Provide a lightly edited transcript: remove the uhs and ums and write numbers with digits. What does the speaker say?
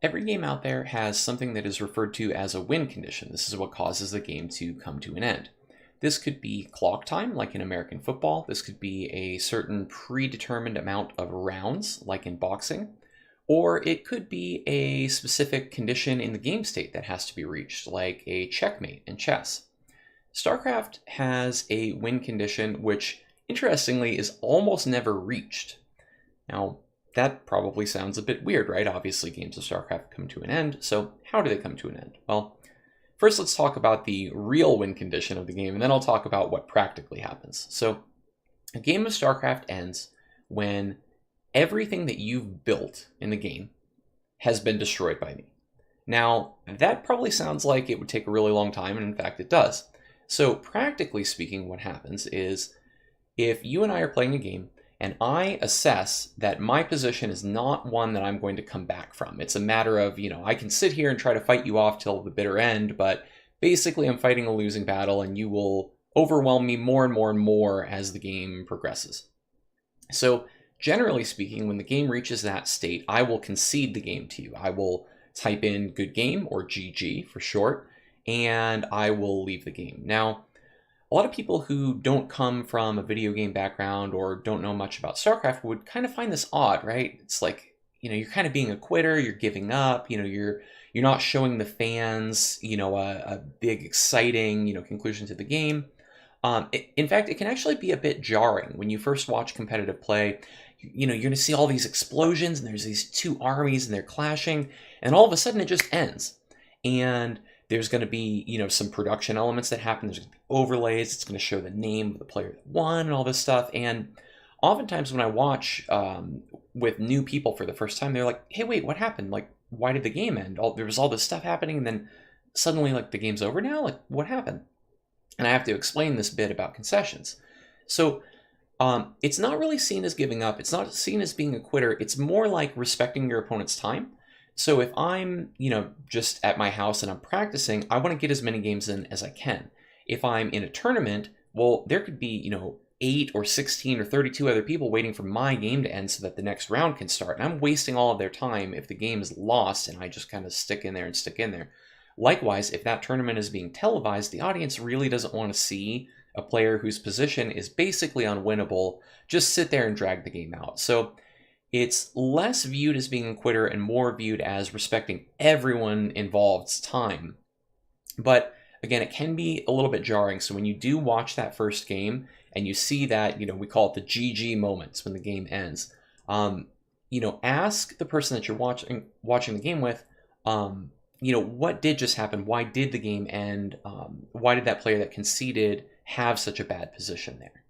Every game out there has something that is referred to as a win condition. This is what causes the game to come to an end. This could be clock time, like in American football. This could be a certain predetermined amount of rounds, like in boxing. Or it could be a specific condition in the game state that has to be reached, like a checkmate in chess. StarCraft has a win condition which, interestingly, is almost never reached. Now, that probably sounds a bit weird, right? Obviously, games of StarCraft come to an end, so how do they come to an end? Well, first let's talk about the real win condition of the game, and then I'll talk about what practically happens. So, a game of StarCraft ends when everything that you've built in the game has been destroyed by me. Now, that probably sounds like it would take a really long time, and in fact it does. So, practically speaking, what happens is if you and I are playing a game, and I assess that my position is not one that I'm going to come back from. It's a matter of, I can sit here and try to fight you off till the bitter end, but basically I'm fighting a losing battle and you will overwhelm me more and more and more as the game progresses. So generally speaking, when the game reaches that state, I will concede the game to you. I will type in good game, or GG for short, and I will leave the game. Now, a lot of people who don't come from a video game background or don't know much about StarCraft would kind of find this odd, right? It's like, you're kind of being a quitter, you're giving up, you're not showing the fans, a big exciting, conclusion to the game. In fact, it can actually be a bit jarring when you first watch competitive play. You're going to see all these explosions and there's these two armies and they're clashing, and all of a sudden it just ends. And there's going to be, some production elements that happen. There's going to be overlays. It's going to show the name of the player that won and all this stuff. And oftentimes when I watch with new people for the first time, they're like, hey, wait, what happened? Like, why did the game end? There was all this stuff happening, and then suddenly, the game's over now? Like, what happened? And I have to explain this bit about concessions. So it's not really seen as giving up. It's not seen as being a quitter. It's more like respecting your opponent's time. So if I'm, just at my house and I'm practicing, I want to get as many games in as I can. If I'm in a tournament, well, there could be, 8 or 16 or 32 other people waiting for my game to end so that the next round can start. And I'm wasting all of their time if the game is lost and I just kind of stick in there and stick in there. Likewise, if that tournament is being televised, the audience really doesn't want to see a player whose position is basically unwinnable just sit there and drag the game out. So it's less viewed as being a quitter and more viewed as respecting everyone involved's time. But again, it can be a little bit jarring. So when you do watch that first game and you see that, we call it the GG moments when the game ends, ask the person that you're watching the game with, what did just happen? Why did the game end? Why did that player that conceded have such a bad position there?